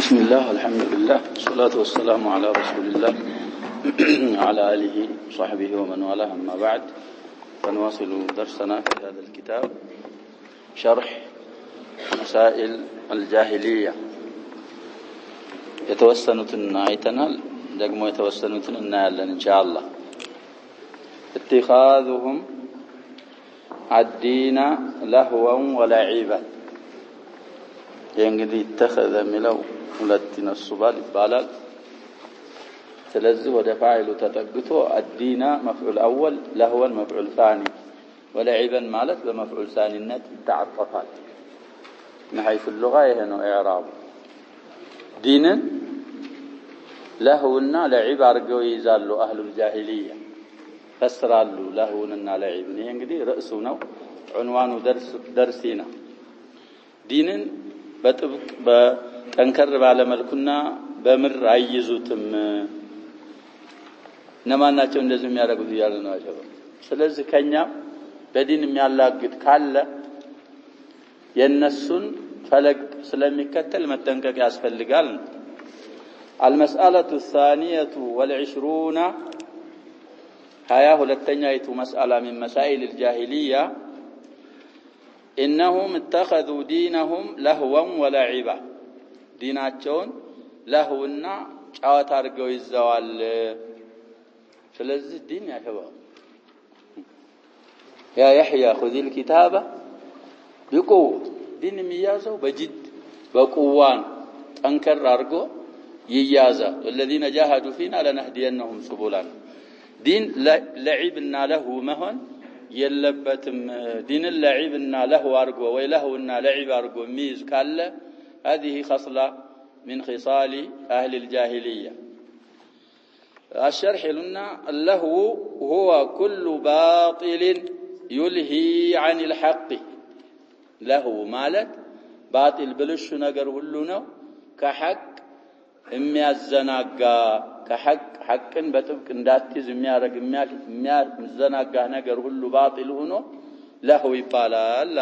بسم الله والحمد لله والصلاة والسلام على رسول الله وعلى آله وصحبه ومن والاه أما بعد فنواصل درسنا في هذا الكتاب شرح مسائل الجاهلية يتوسنتن عيتنال دقمو يتوسنتن النال إن شاء الله اتخاذهم الدين لهوا ولعبا ينقضي اتخذ ملو ولتنا الصبال بالال تلزي ودفاعل تتقطو الدين مفعول أول لهوا مفعول ثاني ولعبا مالت بمفعول ثاني النت تعطفات من حيث اللغة هنا إعراب دين لهونا لعب أرجو يزالوا أهل الجاهلية فسرالوا لهونا لعب ينقضي رأسنا عنوان درسنا دين በጥብቅ በጠንከር ባለ መልኩና በምር አይይዙትም ነማናቸው እንደዚህ የሚያደርጉት ይያሉ ነው አጀባ ስለዚህ ከኛ በዲን የሚያላግጥ ካለ የነሱን ፈለግ ስለሚከተል መጠንቀቅ ያስፈልጋል المسألة الثانية والعشرون هيا ሁለተኛይቱ مسألة من مسائل الجاهلية إنهم اتخذوا دينهم لهوا ولعبا ديناتهم لهونا ጨዋታ አድርገው ይዘዋል ስለዚህ ዲን ያከባው يا يحيى خذ الكتاب بقوة ዲን የሚያዘው በጅድ በቁዋን ጠንከር አድርጎ ይያዛል الذين جاهدوا فينا لنهدينهم سبلنا دين لعبنا له مهن يلبتم دين اللعبنا له أرجو ويلهونا لعب أرجو ميز كله هذه خصلة من خصال أهل الجاهلية الشرح لنا اللهو هو كل باطل يلهي عن الحق لهو مالت باطل بلش نجر هلنا كحق إمي الزناقة كحق حقن بتبك نداتيز ميارق ميار مزناقه نجر كله باطل هنا له يبالال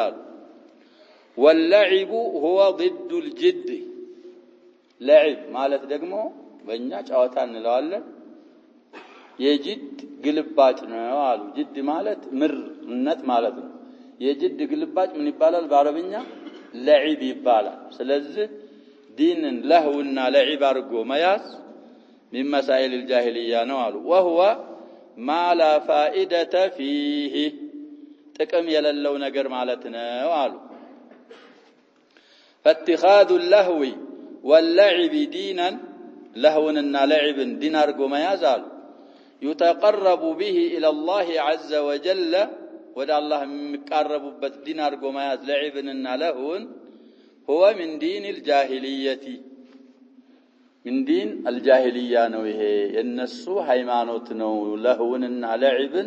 واللعب هو ضد الجد لعب مالت دقمو بنيا ጨዋታ እንለዋለን የጅድ ግልባጭ ነው አሉ ጅድ ማለት ምርነት ማለት ነው የጅድ ግልባጭ ምን ይባላል በአረብኛ ለዒብ ይባላል ስለዚህ ዲንን ለህውና ለዒብ አርጎ መያዝ من مسائل الجاهلية نوالو وهو ما لا فائدة فيه تكم يللو نقر مالتنا نوالو فاتخاذ اللهو واللعب دينا لهونا لعب دينار قوما يزال يتقرب به إلى الله عز وجل ودى الله مقرب بالدينار قوما يز لعبنا لهون هو من دين الجاهلية من دين الجاهلية نويه النسو حيمانوت نو لهوننا لعبن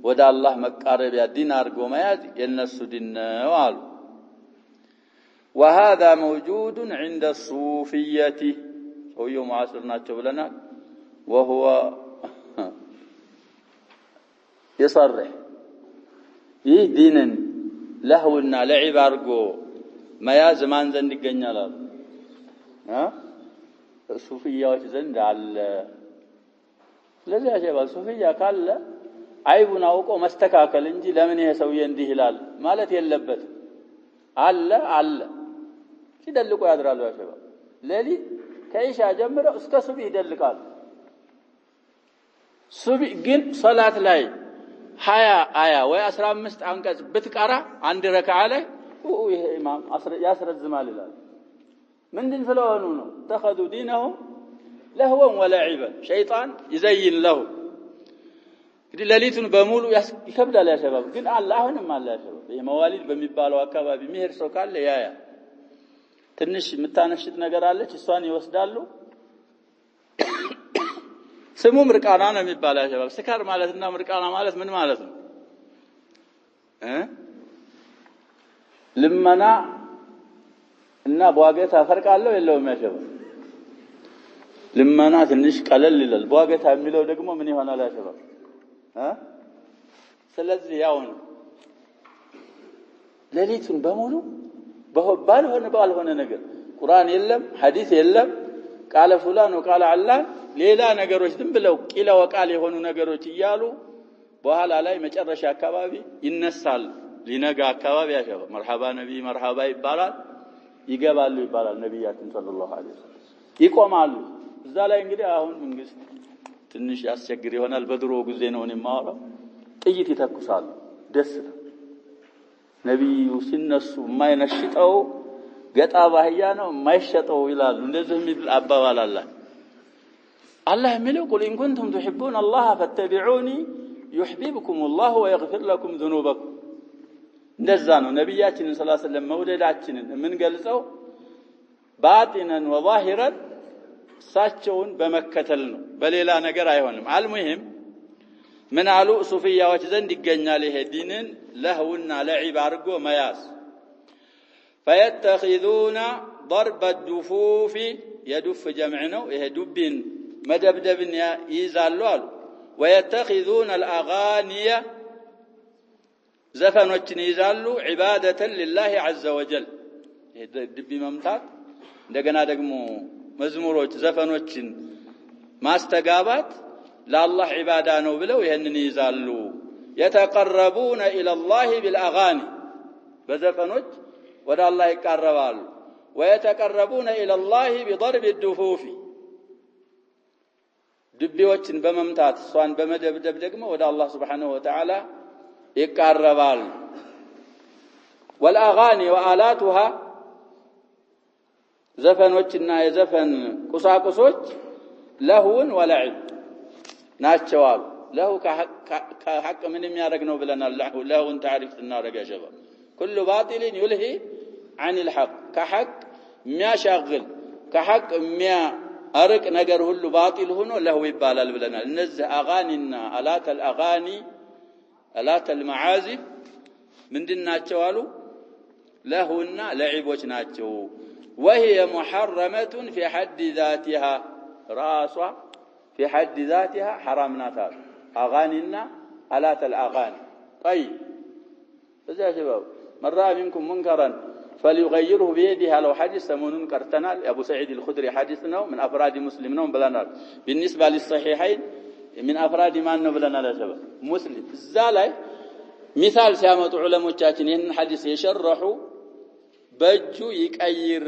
ودى الله مقارب يا دين أرقو مياد النسو دين نوال وهذا موجود عند الصوفية هو يوم عصرنا تبلنا وهو يصرح يه دين لهونا لعب أرقو مياد زمان زندق جنيالا ها ሱፊያዎች ዘንድ አለ ስለዚህ ያሸባል ሱፊያ ካለ አይቡን አውቆ መስተካከል እንጂ ለምን ይሄ ሰውዬ እንዲህ ይላል ማለት የለበት አለ ሲደልቁ ያድራሉ ያሸባል ለሊት ከኢሻ ጀምሮ እስከ ሱቢ ይደልቃሉ ሱቢ ግን ሶላት ላይ 20 አያ ወይ 15 አንቀጽ ብትቀራ አንድ ረካዓ ላይ ይሄ ኢማም ያስረዝማል ይላል من دين فلوانونه اتخذوا دينهم لهوا ولعبا شيطان يزين له كدي لليتون بمولو يكبدال يا شباب ግን አላህንም አለ يا شباب የመዋሊድ በሚባለው አካባቢ መሄድ ሰው ካለ ያያ ትንሽ የምታነሽት ነገር አለች እሷን ይወስዳሉ ስሙ ምርቃና ነው የሚባለው يا شباب ስካር ማለትና ምርቃና ማለት ምን ማለት ነው ልመና እና በዋገታ ፈርቃለው የለውም ያሸበ ልመና ትንሽ ቀለል ይላል በዋገታ የሚለው ደግሞ ምን ይሆናል ያሸበ ስለዚህ ያው ነው ለሊቱን በሙሉ ባልሆነ ነገር ቁርአን የለም ሐዲስ የለም ቃለ ፉላን ወቃለ አላህ ሌላ ነገሮች ዝም ብለው ቂለ ወቃል የሆኑ ነገሮች ይያሉ በኋላ ላይ መጨረሻ አካባቢ ይነሳል ሊነጋ አካባቢ ያሸባ መርሐባ ነብይ መርሐባ ይባላል ይገባሉ ይባላል ነብያችን ሰለላሁ ዐለይሂ ወሰለም ይቆማሉ እዛ ላይ እንግዲህ አሁን መንግስት ትንሽ ያስቸግር ይሆናል በድሮ ጊዜ ነው የማወራው ጥይት ይተኩሳሉ ደስ ነብዩ ሲነሱ የማይነሽጠው ገጣ ባህያ ነው የማይሸጠው ይላሉ እንደዚህ የሚል አባባል አለ الله يملك قل إن كنتم تحبون الله فاتبعوني يحببكم الله ويغفر لكم ذنوبكم እንደዛ ነው ነብያችን ሰለላሁ ዐለይሂ ወሰለም መውደዳችንን የምንገልጸው ባጢነን ወዛሂረን ሳቸውን በመከተል ነው በሌላ ነገር አይሆንም አልሙሂም ምን አሉ ሱፊያዎች ዘንድ ይገኛል ይሄ ዲንን ለህውና ለዒብ አርጎ መያዝ فيتخذون ضرب الدفوف يدف جمع ነው ይሄ ዱብን መደብደብን ይይዛሉ አሉ ويتخذون الاغاني ዘፈኖችን ይይዛሉ عباده لله عز وجل ይሄ ድብ መምታት እንደገና ደግሞ መዝሙሮች ዘፈኖችን ማስተጋባት ለአላህ ዒባዳ ነው ብለው ይሄንን ይይዛሉ يتقربون الى الله بالاغاني በዘፈኖች ወደ አላህ ይቀርባሉ ويتقربون الى الله بضرب الدفوف ድቤዎችን በመምታት ሷን በመደብደብ ደግሞ ወደ አላህ Subhanahu Wa Ta'ala ይቀርባሉ والأغاني وآلاتها ዘፈኖችና የዘፈን ቁሳቁሶች ለሁን ወለዕብ ናቸዋል ለሁ ከሐቅ ምን የሚያደርግ ነው ብለናል ለሁን ታሪፍ እናረጋ ሸባ كل باطل يلهي عن الحق كحق የሚያሻግል ከሐቅ የሚያርቅ ነገር ሁሉ ባጢል ሆኖ ለሁ ይባላል ብለናል እነዚህ አጋኒና አላት الأغاني አላት المعازف ምንድናቸው አሉ ለሁና ለዒቦች ናቸው وهي محرمة في حد ذاتها راسها في حد ذاتها حرامناتها أغانينا آلات الأغاني طيب إذا يا شباب من رأى منكم منكرا فليغيره بيده لو حدث ثمن كرتنال أبو سعيد الخدري حدثنا من أفراد مسلمين بلنال بالنسبة للصحيحين من أفراد ما بلنال يا شباب مسلم الزالي مثال سيامة علماء إن حديث يشرحوا በእጁ ይቀይር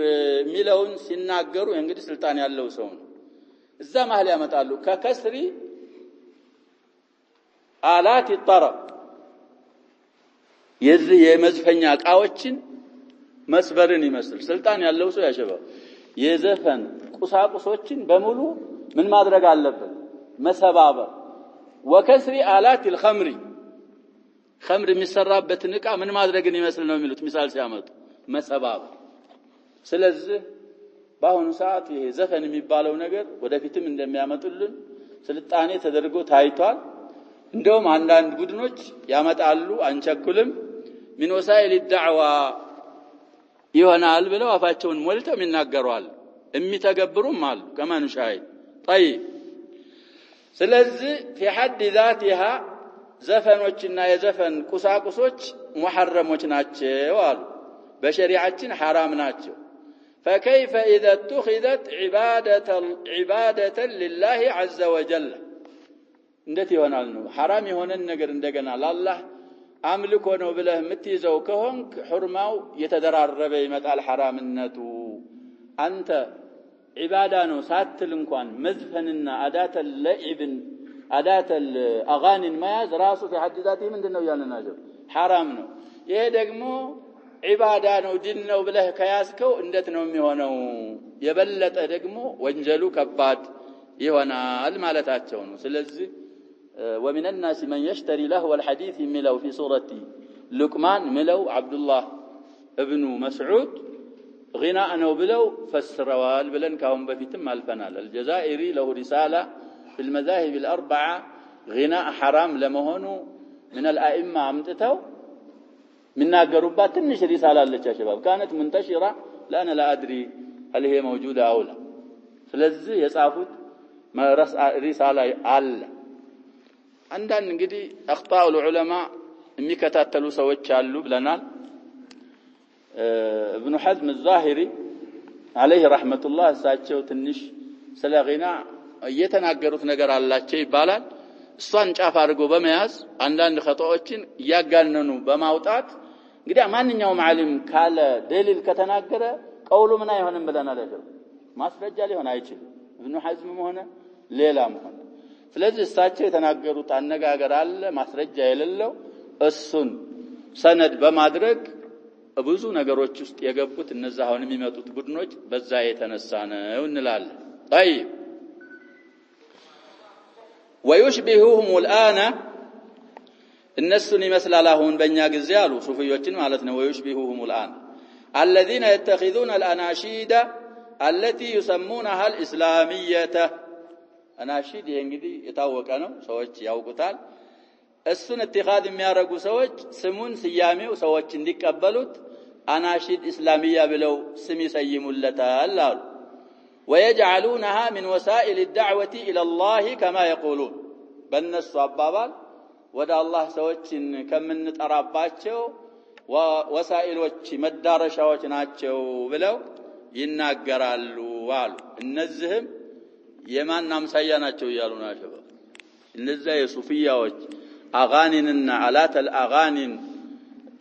ሚለውን ሲናገሩ እንግዲህ ስልጣን ያለው ሰው ነው እዛ ማህል ያመጣሉ ከከስሪ አላት الطرب የዚህ የመዝፈኛ ቃዎችን መስበርን ይመስል ስልጣን ያለው ሰው ያሸባው የዘፈን ቁሳቁሶችን በሙሉ ምን ማድረግ አለበት መሰባበር ወከስሪ አላት الخمر خمر የሚሰራበትን ዕቃ ምን ማድረግን ይመስል ነው የሚሉት ሚሳል ሲያመጡ መሰባብ ስለዚህ በአሁኑ ሰዓት ይሄ ዘፈን የሚባለው ነገር ወደፊትም እንደሚያመጡልን ስልጣኔ ተደርጎ ታይቷል እንደውም አንዳንድ ቡድኖች ያመጣሉ አንቸኩልም ምን ወሳይል الدعوه ይሆናል ብለው አፋቸውን ሞልተው ይናገራሉ የሚተገብሩም አሉ ከማን ሻይ طيب ስለዚህ في حد ذاتها ዘፈኖችና የዘፈን ቁሳቁሶች محرمዎች ናቸው አሉ በሸሪዓችን حرام ናቸው فكيف اذا اتخذت عباده لله عز وجل እንዴት ይሆናል ነው حرام የሆነን ነገር እንደገና ለአላህ አምልኮ ነው ብለህ የምትይዘው ከሆንክ ሑርማው የተደራረበ ይመጣል حرامነቱ አንተ ዒባዳ ነው ሳትል እንኳን መዝፈንና አዳተ ለዒብን አዳተ አጋኒን መያዝ ራሱ في حد ذاته ምንድነው ያለናጀው حرام ነው ይሄ ደግሞ ዒባዳ ነው ዲን ነው ብለህ ከያዝከው እንዴት ነው የሚሆነው የበለጠ ደግሞ ወንጀሉ ከባድ ይሆናል ማለታቸው ነው ስለዚህ ومن الناس من يشتري له الحديث ملو في سورة لقمان ملو عبد الله ابن مسعود غناء ነው ብለው فسروال ብለን ካሁን በፊትም አልፈናል الجزائري له رسالة في المذاهب الأربعة غناء حرام ለመሆኑ من الأئمة አምጥተው مناقروا تنش رسالة لك يا شباب كانت منتشرة لأنا لا أدري هل هي موجودة أو لا فلذي يصافت ما رسالة على عندنا نقدي أخطاء العلماء የሚከታተሉ ሰዎች አሉ ብለናል ابن حزم الظاهري عليه رحمة الله እሳቸው ትንሽ ስለ ጊና እየተናገሩት ነገር አላቸው ይባላል እሷን ጫፍ አድርጎ በመያዝ አንዳንድ ኸጣዎችን ያጋነኑ በማውጣት እንግዲህ ማንኛውም ዓሊም ካለ ደሊል ከተናገረ ቀውሉ ምን አይሆንም ብለናል አይደል ማስረጃ ሊሆን አይችልም ኢብኑ ሐዝም ሆነ ሌላም ሆነ ስለዚህ እሳቸው የተናገሩት አነጋገር አለ ማስረጃ የሌለው እሱን ሰነድ በማድረግ ብዙ ነገሮች ውስጥ የገቡት እነዛ አሁን የሚመጡት ቡድኖች በዛ የተነሳ ነው እንላለን طيب ويشبههم الآن النسن يمثل لهم بنيا ጊዜ አሉ ሱፊዮችን ማለት ነው ويشبههم الآن الذين يتخذون الأناشيد التي يسمونها الإسلامية أناشيد እንግዲህ የታወቀ ነው ሰዎች ያውቁታል እሱን اتخاذ የሚያረጉ ሰዎች ስሙን ስያሜው ሰዎች እንዲቀበሉት أناشيد إسلامية ብለው ስም ይሰይሙለታል አሉ ويجعلونها من وسائل الدعوة إلى الله كما يقولون በእነሱ አባባል ወደ አላህ ሰዎችን ከምንጠራባቸው ወሳኢሎች መዳረሻዎች ናቸው ብለው ይናገራሉ አሉ እነዚህም የማን አምሳያ ናቸው ይያሉ ናቸው እነዛ የሱፊያዎች አጋኒንና አላተል አጋኒን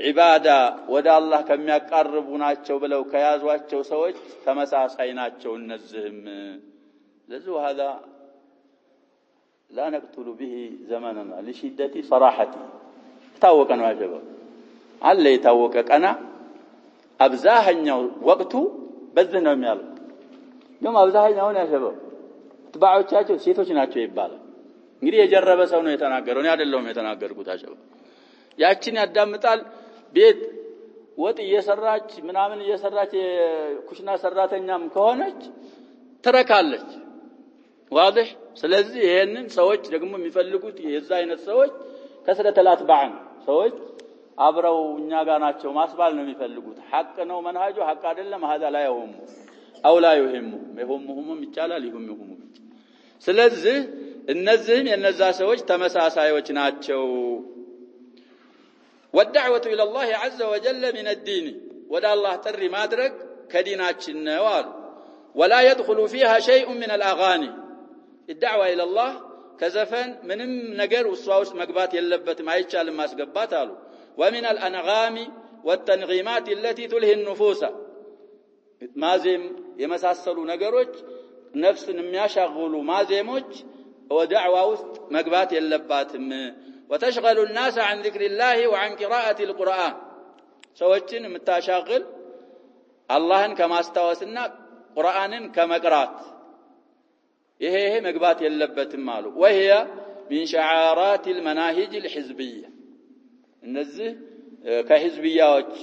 ዒባዳ ወደ አላህ ከሚያቀርቡ ናቸው ብለው ከያዟቸው ሰዎች ተመሳሳይ ናቸው እነዚህም ለዚህ هذا لا نقتل به زماننا لشدة صراحته ታወቀ ነው አጀባ አለ የታወቀ ቀና አብዛኛው ወቅቱ በዚህ ነው የሚያልቅ ደግሞ አብዛኛው ነው ያሸበው ተባዖቻቸው ሴቶች ናቸው ይባላል እንግዲህ የጀረበ ሰው ነው የተናገረው እኔ አይደለሁም የተናገርኩት አሸበ ያቺን ያዳምጣል ቤት ወጥ እየሰራች ምናምን እየሰራች ኩሽና ሰራተኛም ከሆነች ተረካለች واضح ስለዚህ ይሄንን ሰዎች ደግሞ የሚፈልጉት የዛ አይነት ሰዎች ከስለተላት ባዕን ሰዎች አብረው እኛ ጋር ናቸው ማስባል ነው የሚፈልጉት ሐቅ ነው መንሃጁ ሐቅ አይደለም هذا لا يهم او لا يهم يهمهم ይቻላል ይሁም ስለዚህ እነዚህም የነዛ ሰዎች ተመሳሳዮች ናቸው والدعوة إلى الله عز وجل من الدين ولا الله تري مادرك كديناتنا نوال ولا يدخل فيها شيء من الأغاني الدعوة إلى الله كزفن من نجر وصواوس مقبات يلبت ما يتشال ما سقبات قالوا ومن الأنغام والتنغيمات التي تلهي النفوس مازم يمساسلوا نجروج نفس يشغلوا مازموج ودعوة مقبات يلبات وتشغل الناس عن ذكر الله وعن قراءة القرآن سوتشن متشاغل اللهن كما استوسنا قرآنن كما قرات ይሄ መግባት የለበትም አሉ وهي من شعارات المناهج الحزبية እነዚህ ከህዝብያዎች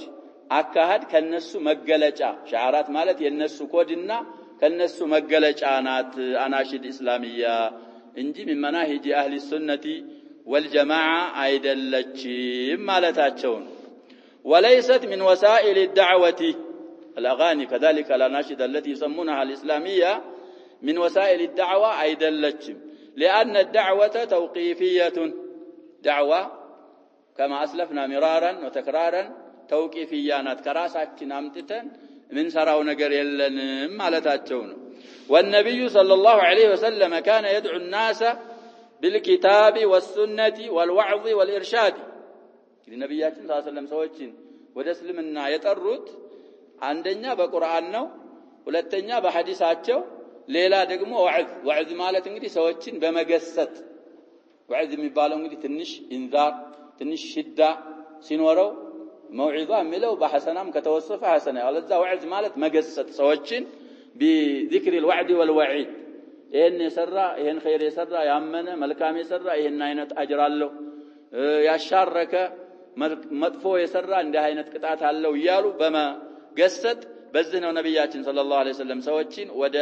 አካሃድ ከነሱ መገለጫ شعارات ማለት የነሱ ኮድና ከነሱ መገለጫ ናት አናሽድ እስላሚያ እንጂ من مناهج اهل السنة والجماعة አይደለችም ማለታቸው وليست من وسائل الدعوة الأغاني كذلك الأناشد التي يسمونها الإسلامية من وسائل الدعوة አይደለችም لأن الدعوة توقيفية دعوة كما أسلفنا مرارا وتكرارا توقيفية ናት ከራሳችን አምጥተን ምን ሰራው ነገር የለንም ማለታቸው ነው والنبي صلى الله عليه وسلم كان يدعو الناس بالكتاب والسنة والوعظ والإرشاد النبياتنا صلى الله عليه وسلم ሰዎችን ወደ እስልምና የጠሩት አንደኛ በቁርአን ነው ሁለተኛ በሐዲሳቸው ሌላ ደግሞ ወዕዝ ማለት እንግዲህ ሰዎችን በመገሰት ወዕዝ የሚባለው እንግዲህ ትንሽ ኢንዛር ትንሽ ሽዳ ሲኖረው መውዒዛ የሚለው በሐሰናም ከተወሰፈ ሐሰና አለዛ ወዕዝ ማለት መገሰት ሰዎችን بذكر الوعد والوعيد ይሄን የሰራ ይሄን ኸይር የሰራ ያመነ መልካም የሰራ ይሄን አይነት አጅር አለው ያሻረከ መጥፎ የሰራ እንደ አይነት ቅጣት አለው ይያሉ በመገሰት በዚህ ነው ነብያችን ሰለላሁ ዐለይሂ ወሰለም ሰዎችን ወደ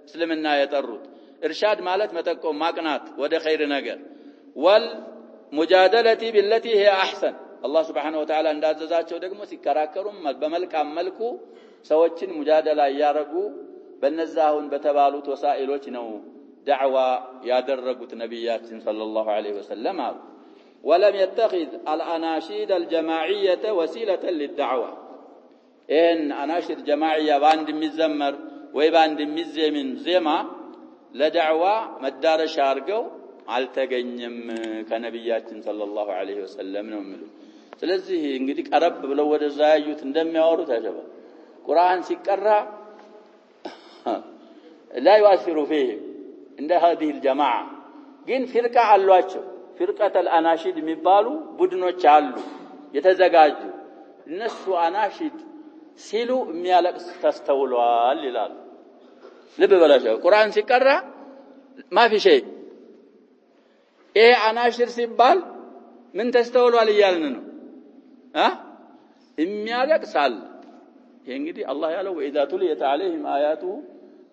እስልምና የጠሩት ኢርሻድ ማለት መጠቆም ማቅናት ወደ ኸይር ነገር والمجادله بالتي هي احسن الله سبحانه وتعالى እንዳዘዛቸው ደግሞ ሲከራከሩም በመልካም መልኩ ሰዎችን ሙጃደላ ያረጉ በነዛሁን በተባሉት ወሳኢሎች ነው ዳዕዋ ያደረጉት ነብያችን ሰለላሁ ዐለይሂ ወሰለም አሉ ولم يتخذ الاناشيد الجماعيه وسيله للدعوه ان اناشيد جماعيه باند የሚዘመር ወይ ባንድ የሚዘምን ዜማ ለዳዕዋ መዳረሻ አድርገው አልተገኘም ከነብያችን ሰለላሁ ዐለይሂ ወሰለም ነው የሚሉ። ስለዚህ እንግዲህ ቀረብ ብለው ወደዛ ያዩት እንደሚያወሩት አጀባ ቁርአን ሲቀራ لا يؤثر فيهم عند هذه الجماعة ግን ፍርቃ አሏቸው ፍርቀተ الاناشيد የሚባሉ ቡድኖች አሉ የተዘጋጁ እነሱ አናሺድ ሲሉ የሚያለቅስ ተስተውሏል ይላል። ልብ በላቸው ቁርአን ሲቀራ ማፊ شيء ይሄ አናሺድ ሲባል ምን ተስተውሏል እያልን ነው የሚያለቅሳል። ይሄ እንግዲህ አላህ ያለው وإذا تليت عليهم آياته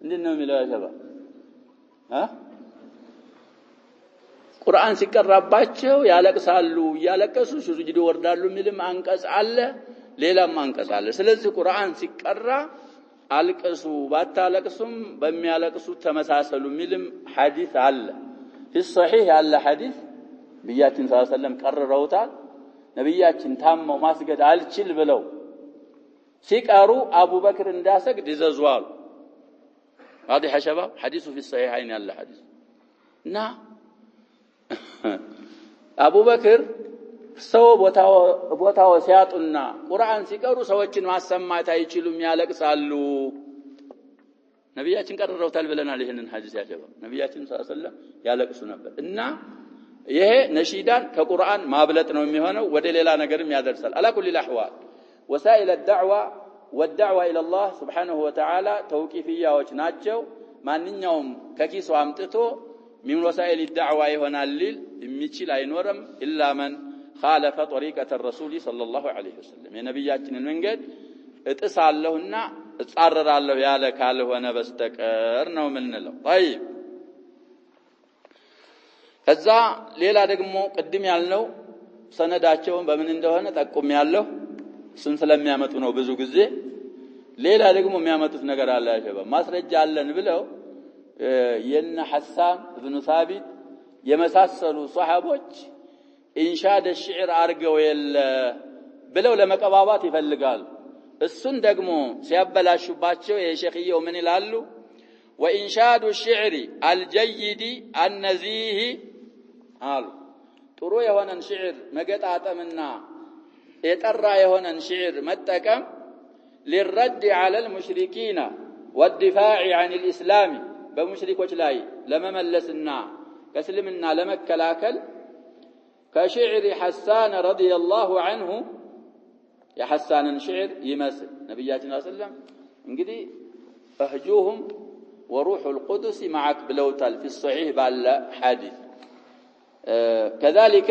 እንደነው የሚለው ያጀባ ቁርአን ሲቀራባቸው ያለቅሳሉ ያለቀሱ ሱጁድ ይወርዳሉ የሚልም አንቀጽ አለ ሌላም አንቀጽ አለ። ስለዚህ ቁርአን ሲቀራ አልቀሱ ባታለቅሱም በሚያለቅሱ ተመሳሰሉ የሚልም ሐዲስ አለ። في الصحيح ያለ ሐዲስ ነብያችን ሰለላሁ ዐለይሂ ወሰለም ቀርረውታል። ነብያችን ታመው ማስገድ አልችል ብለው ሲቀሩ አቡበክር እንዳሰግድ ይዘዙዋል። واضح يا شباب حديث في الصحيحين ያለ ሐዲስ እና አቡበክር ሰው ቦታው ሲያጡና ቁርአን ሲቀሩ ሰዎችን ማሰማት አይችሉም ያለቅሳሉ። ነብያችን ቀርረውታል ብለናል ይሄንን ሐዲስ ያ شباب ነብያችን ሰለላሁ ዐለይሂ ወሰለም ያለቅሱ ነበር። እና ይሄ ነሺዳን ከቁርአን ማብለጥ ነው የሚሆነው ወደ ሌላ ነገርም ያደርሳል። على كل الاحوال وسائل الدعوه والدعوه الى الله سبحانه وتعالى توقيفيያዎች ናቸው። ማንኛውም ከኪሱ አምጥቶ من وسائل الدعوه ይሆናል ሊል የሚችል አይኖርም الا من خالف طريقه الرسول صلى الله عليه وسلم የነብያችንን መንገድ እጥሳለሁና እጻረራለሁ ያለ ካልሆነ በስተቀር ነው ምንለው። طيب ከዛ ሌላ ደግሞ ቅድም ያልነው ሰነዳቸውን በምን እንደሆነ ጠቁም ያለው ስም ስለሚያመጡ ነው ብዙ ጊዜ። ሌላ ደግሞ የሚያመጡት ነገር አለ ያሸባ ማስረጃ አለን ብለው የነ ሐሳን ኢብኑ ሳቢት የመሳሰሉ ሱሐቦች ኢንሻድ الشعر አርገው የለ ብለው ለመቀባባት ይፈልጋሉ። እሱን ደግሞ ሲያበላሹባቸው የሼኽየው ምን ይላሉ? وإنشاد الشعر الجيد النزيه አሉ ጥሩ የሆነን ሽዕር መገጣጠምና የጠራ የሆነን ሽዕር መጠቀም للرد على المشركين والدفاع عن الإسلام በሙሽሪኮች ላይ ለመመለስና ከእስልምና ለመከላከል ከሽዕር ሐሳን رضي الله عنه የሐሳንን ሽዕር ይመስል ነብያችን ሰለላሁ ዐለይሂ ወሰለም እንግዲህ اهجوهم وروح القدس معك بلوتال في الصحيح ባለ ሐዲስ كذلك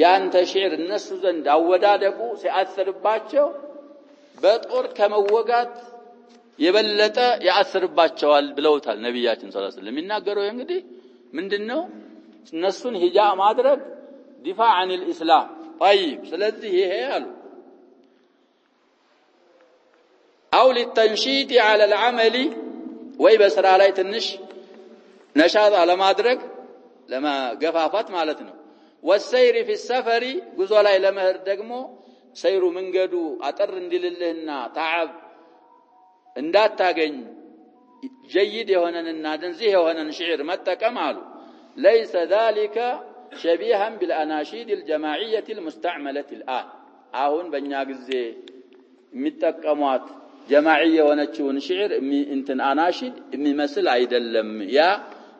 ያንተ ሽዕር እነሱ ዘንድ አወዳደቁ ሲአሰርባቸው በጦር ከመወጋት የበለጠ ያአሰርባቸዋል ብለውታል ነብያችን ሰለላሁ ዐለይሂ ወሰለም። የሚናገረው እንግዲህ ምንድነው እነሱን ሂጃ ማድረግ ዲፋዕ عن الاسلام طيب ስለዚህ ይሄ አሉ او للتنشيط على العمل ወይ በስራ ላይ ትንሽ ነሻጥ ለማድረግ ለማገፋፋት ማለት ነው። والسير في السفر ጉዞ ላይ ለመሄድ ደግሞ ሰይሩ መንገዱ አጠር እንዲልልህና ታዓብ እንዳታገኝ جيد የሆነንና ደንዚህ የሆነን ሽዕር መጠቀም አሉ ليس ذلك شبيها بالاناشيد الجماعيه المستعمله الان አሁን በእኛ ጊዜ የሚጠቀሟት ጀማዒ የሆነችውን ሽዕር እንትን አናሺድ የሚመስል አይደለም። ያ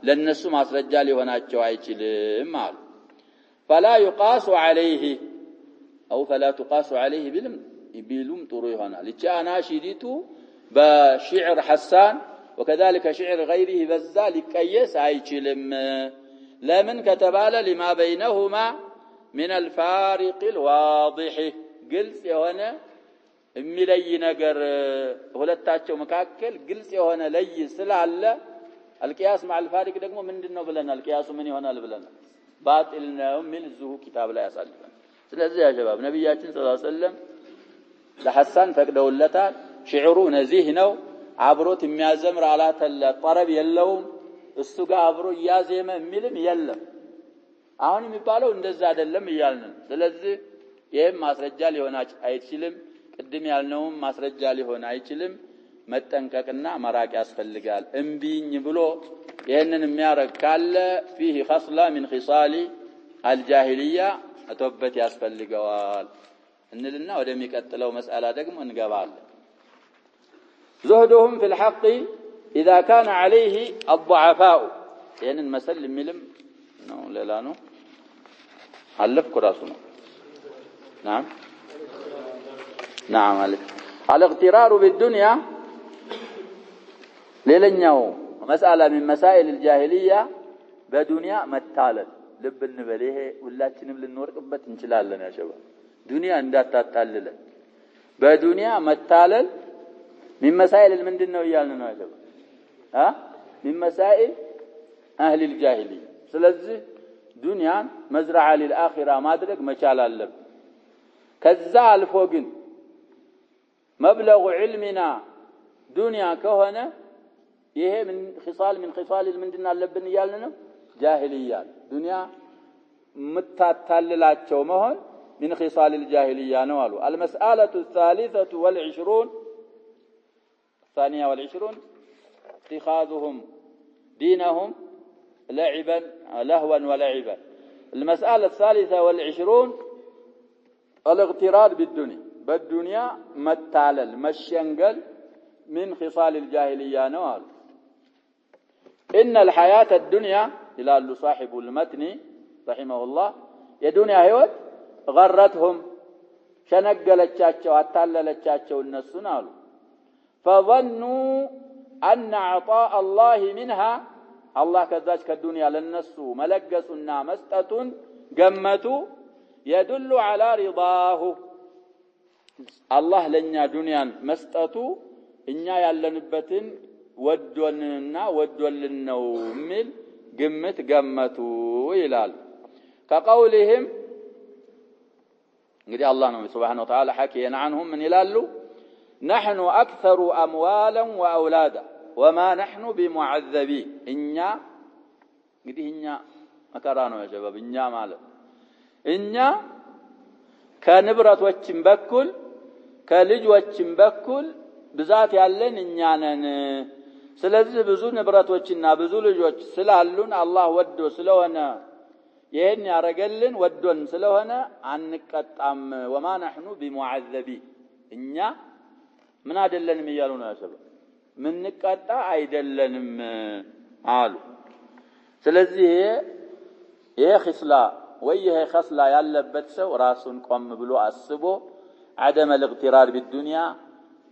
ለነሱ ማስረጃ ሊሆናቸው አይችልም አሉ فلا يقاس عليه او فلا تقاس عليه بلم ጥሩ ይሆናል። እቺ አናሺዲቱ በሽዕር ሐሳን وكذلك شعر غيره በዛ ሊቀየስ አይችልም። ለምን ከተባለ لما بينهما من الفارق الواضح ግልጽ የሆነ የሚለይ ነገር ሁለታቸው መካከል ግልጽ የሆነ ለይ ስላለ القياس مع الفارق ደግሞ ምንድነው ብለናል? القياس ምን ይሆናል ብለናል? باطل ነው ምን እዚሁ ኪታብ ላይ ያሳልፋል። ስለዚህ ያ ሸባብ ነብያችን ሰለላሁ ዐለይሂ ወሰለም ለሐሳን ፈቅደውለታል። ሽዕሩ ነዚህ ነው አብሮት የሚያዘምር አላተለ ጠረብ የለውም እሱ ጋር አብሮ ያዘመ የሚልም የለም። አሁን የሚባለው እንደዛ አይደለም ይያልን። ስለዚህ ይሄም ማስረጃ ሊሆን አይችልም። ቅድም ያልነውም ማስረጃ ሊሆን አይችልም። መጠንቀቅና መራቅ ያስፈልጋል። እምቢኝ ብሎ ይሄንን የሚያረግ ካለ فيه خصلة من خصال الجاهلية ተውበት ያስፈልገዋል እንልና ወደሚቀጥለው መስአላ ደግሞ እንገባለን። زهدهم في الحق إذا كان عليه الضعفاء ይሄንን መሰል የሚልም ነው ሌላ ነው አለፍኩ ራሱ ነው نعم عليك الاغترار بالدنيا ሌላኛው مسألة من مسائل الجاهلية በዱንያ መታለል ልብ እንበል ይሄ ሁላችንም ልንወርቅበት እንችላለን ያሸባ ዱንያ እንዳታጣልለን በዱንያ መታለል من مسائل ምንድነው ይያልን ነው ያሸባ من مسائل أهل الجاهلية ስለዚህ ዱንያን መዝራዓ ለልአኺራ ማድረግ መቻል አለብን ከዛ አልፎ ግን مبلغ علمنا ዱንያ ከሆነ ይሄ من خصال ምንድን አለብን ይያልን ነው ጃሂልያ ዱንያ መታታልላቸው መሆን من خصال الجاهلية ነው አሉ المسألة الثالثة والعشرون الثانية والعشرون اتخاذهم دينهم لعبا لهوا ولعبا المسألة الثالثة والعشرون الاغترار بالدنيا متعلل مشينقل من خصال الجاهلية نوال إن الحياة الدنيا إلى صاحب المتن رحمه الله يدنيا هيوت غرتهم شنقلتشاتشو اتعللتشاتشو الناس نالو فظنوا أن عطاء الله منها الله كذاك الدنيا للناس ملقسنا مسطة قمتوا يدل على رضاه الله لنا دنيا مسطة إننا يلنبتن ودولنا ودولنا ومل قمتوا إلال كقولهم قال الله سبحانه وتعالى حكينا عنهم من إلالو نحن أكثر أموالا وأولادا وما نحن بمعذبين إننا قدي إننا مكرانو يا شباب إننا مالك إننا كنبرة وچنبكل كلج وچنبكل بذات يالن إننا ስለዚህ ብዙ ንብረቶችና ብዙ ልጆች ስላሉን አላህ ወዶ ስለሆነ ይሄን ያረጋልን ወዶን ስለሆነ አንቀጣም وما نحن بمعذبين እኛ ምን አይደለንም ይያሉ ነው ያሰበ ምን ንቀጣ አይደለንም አሉ ስለዚህ ይሄ ኽስላ ወይ ይሄ ኸስላ ያለበት ሰው ራሱን ቆም ብሎ አስቦ عدم الاغترار بالدنيا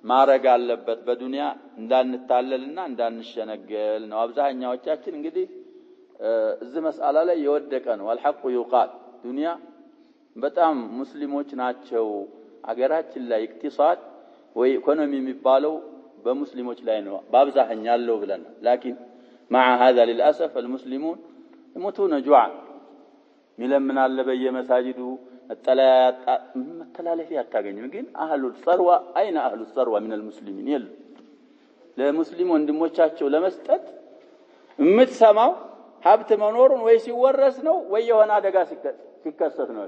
ማረግ አለበት በዱንያ እንዳንታለልና እንዳንሸነገል ነው አብዛኛዎቻችን እንግዲህ እዚህ መስአላ ላይ የወደቀ ነው والحق يقال ዱንያ በጣም ሙስሊሞች ናቸው አገራችን ላይ اقتصاد ወይ ኢኮኖሚ የሚባለው በሙስሊሞች ላይ ነው በአብዛኛው ያለው ብለን لكن مع هذا للاسف المسلمون يموتون جوعا ሚለምን አለ በየመሳጂዱ መተላለፊያ አታገኝም ግን አህሉ الثروه اين اهل الثروه من المسلمين يل ለሙስሊም ወንድሞቻቸው ለመስጠት የምትሰማው ሀብት መኖሩን ወይ ሲወረስ ነው ወይ የሆነ አደጋ ሲከሰት ነው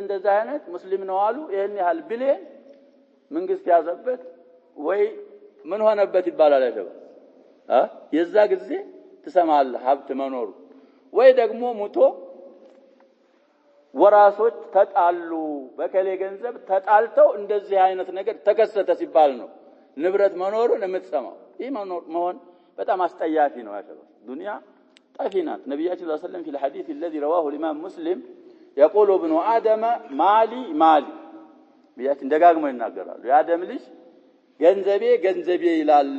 እንደዚህ አይነት ሙስሊም ነው አሉ ይሄን ያህል ቢሊየን መንግስት ያዘበት ወይ ምን ሆነበት ይባላል አይደል የዛ ጊዜ ትሰማለህ ሀብት መኖሩ ወይ ደግሞ ሙቶ ወራሶች ተጣሉ በከሌ ገንዘብ ተጣልተው እንደዚህ አይነት ነገር ተከሰተ ሲባል ነው ንብረት መኖሩን የምትሰማው ይህ መሆን በጣም አስጠያፊ ነው ያለው ዱንያ ጠፊናት ነብያችን ሰለላሁ ዐለይሂ ወሰለም في الحديث الذي رواه الامام مسلم يقول ابن ادم مالي ቢያችን ደጋግመው ይናገራሉ የአደም ልጅ ገንዘቤ ይላል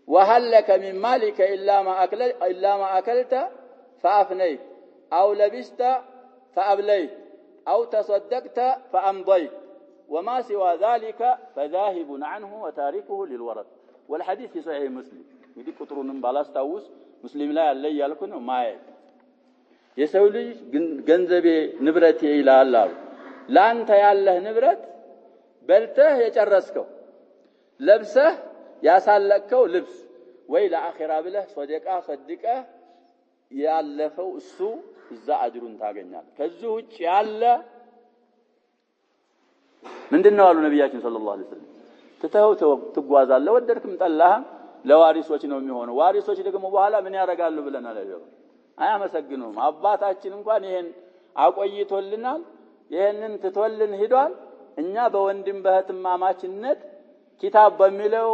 وهل لك من مالك الا ما اكلت فافنيت او لبست فابليت او تصدقت فامضيت وما سوى ذلك فذاهب عنه وتاركه للورث والحديث في صحيح مسلم يدي ቁጥሩንም ባላስታውስ ሙስሊም ላይ ያለ ያልኩ ነው ማየት የሰው ልጅ ገንዘቤ ንብረቴ ይላል አሉ ላንተ ያለህ ንብረት በልተህ የጨረስከው ለብሰህ ያሳለከው ልብስ ወይ ለአኺራ ብለህ ሰደቃ ያለፈው እሱ እዛ አጅሩን ታገኛለህ ከዚህ ውጭ ያለ ምንድነው አሉ ነብያችን ሰለላሁ ዐለይሂ ወሰለም ትጓዛለህ ወደድክም ጠላህም ለዋሪሶች ነው የሚሆነው ዋሪሶች ደግሞ በኋላ ምን ያረጋሉ ብለናል አይደል አያመሰግኑም አባታችን እንኳን ይሄን አቆይቶልናል ይሄንን ትቶልን ሄዷል እኛ በወንድም በህትማማችነት ኪታብ በሚለው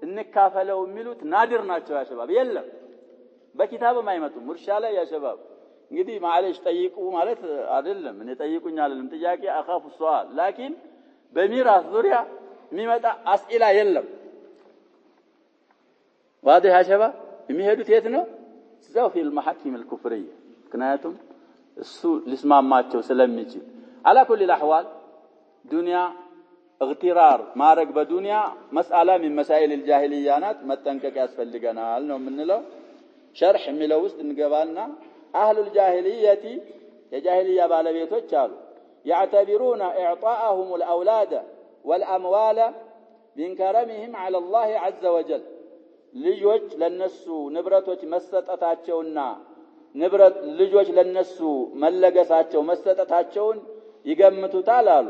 እንካፈለው የሚሉት ናድር ናቸው ያ ሸባብ የለም በኪታብም አይመጡም ሙርሻ ላይ ያ ሸባብ እንግዲህ ማለሽ ጠይቁ ማለት አይደለም እኔ ጠይቁኝ አይደለም ጥያቄ አኻፉ ሱአል ላኪን በሚራስ ዙሪያ የሚመጣ አስኢላ የለም واضح يا شباب የሚሄዱት የት ነው እዛው في المحاكم الكفريه ምክንያቱም እሱ ሊስማማቸው ስለሚችል على كل الاحوال ዱንያ اغترار ማረግ በዱንያ መስአላ من مسائل الجاهليه ናት መጠንቀቅ ያስፈልገናል ነው የምንለው ሸርህ የሚለው ውስጥ እንገባና اهل الجاهليه የጃሂልያ ባለቤቶች አሉ يعتبرون اعطاءهم الاولاد والاموال من كرمهم على الله عز وجل ልጆች ለነሱ ንብረቶች መሰጠታቸውና ንብረት ልጆች ለነሱ መለገሳቸው መሰጠታቸውን ይገምቱታል አሉ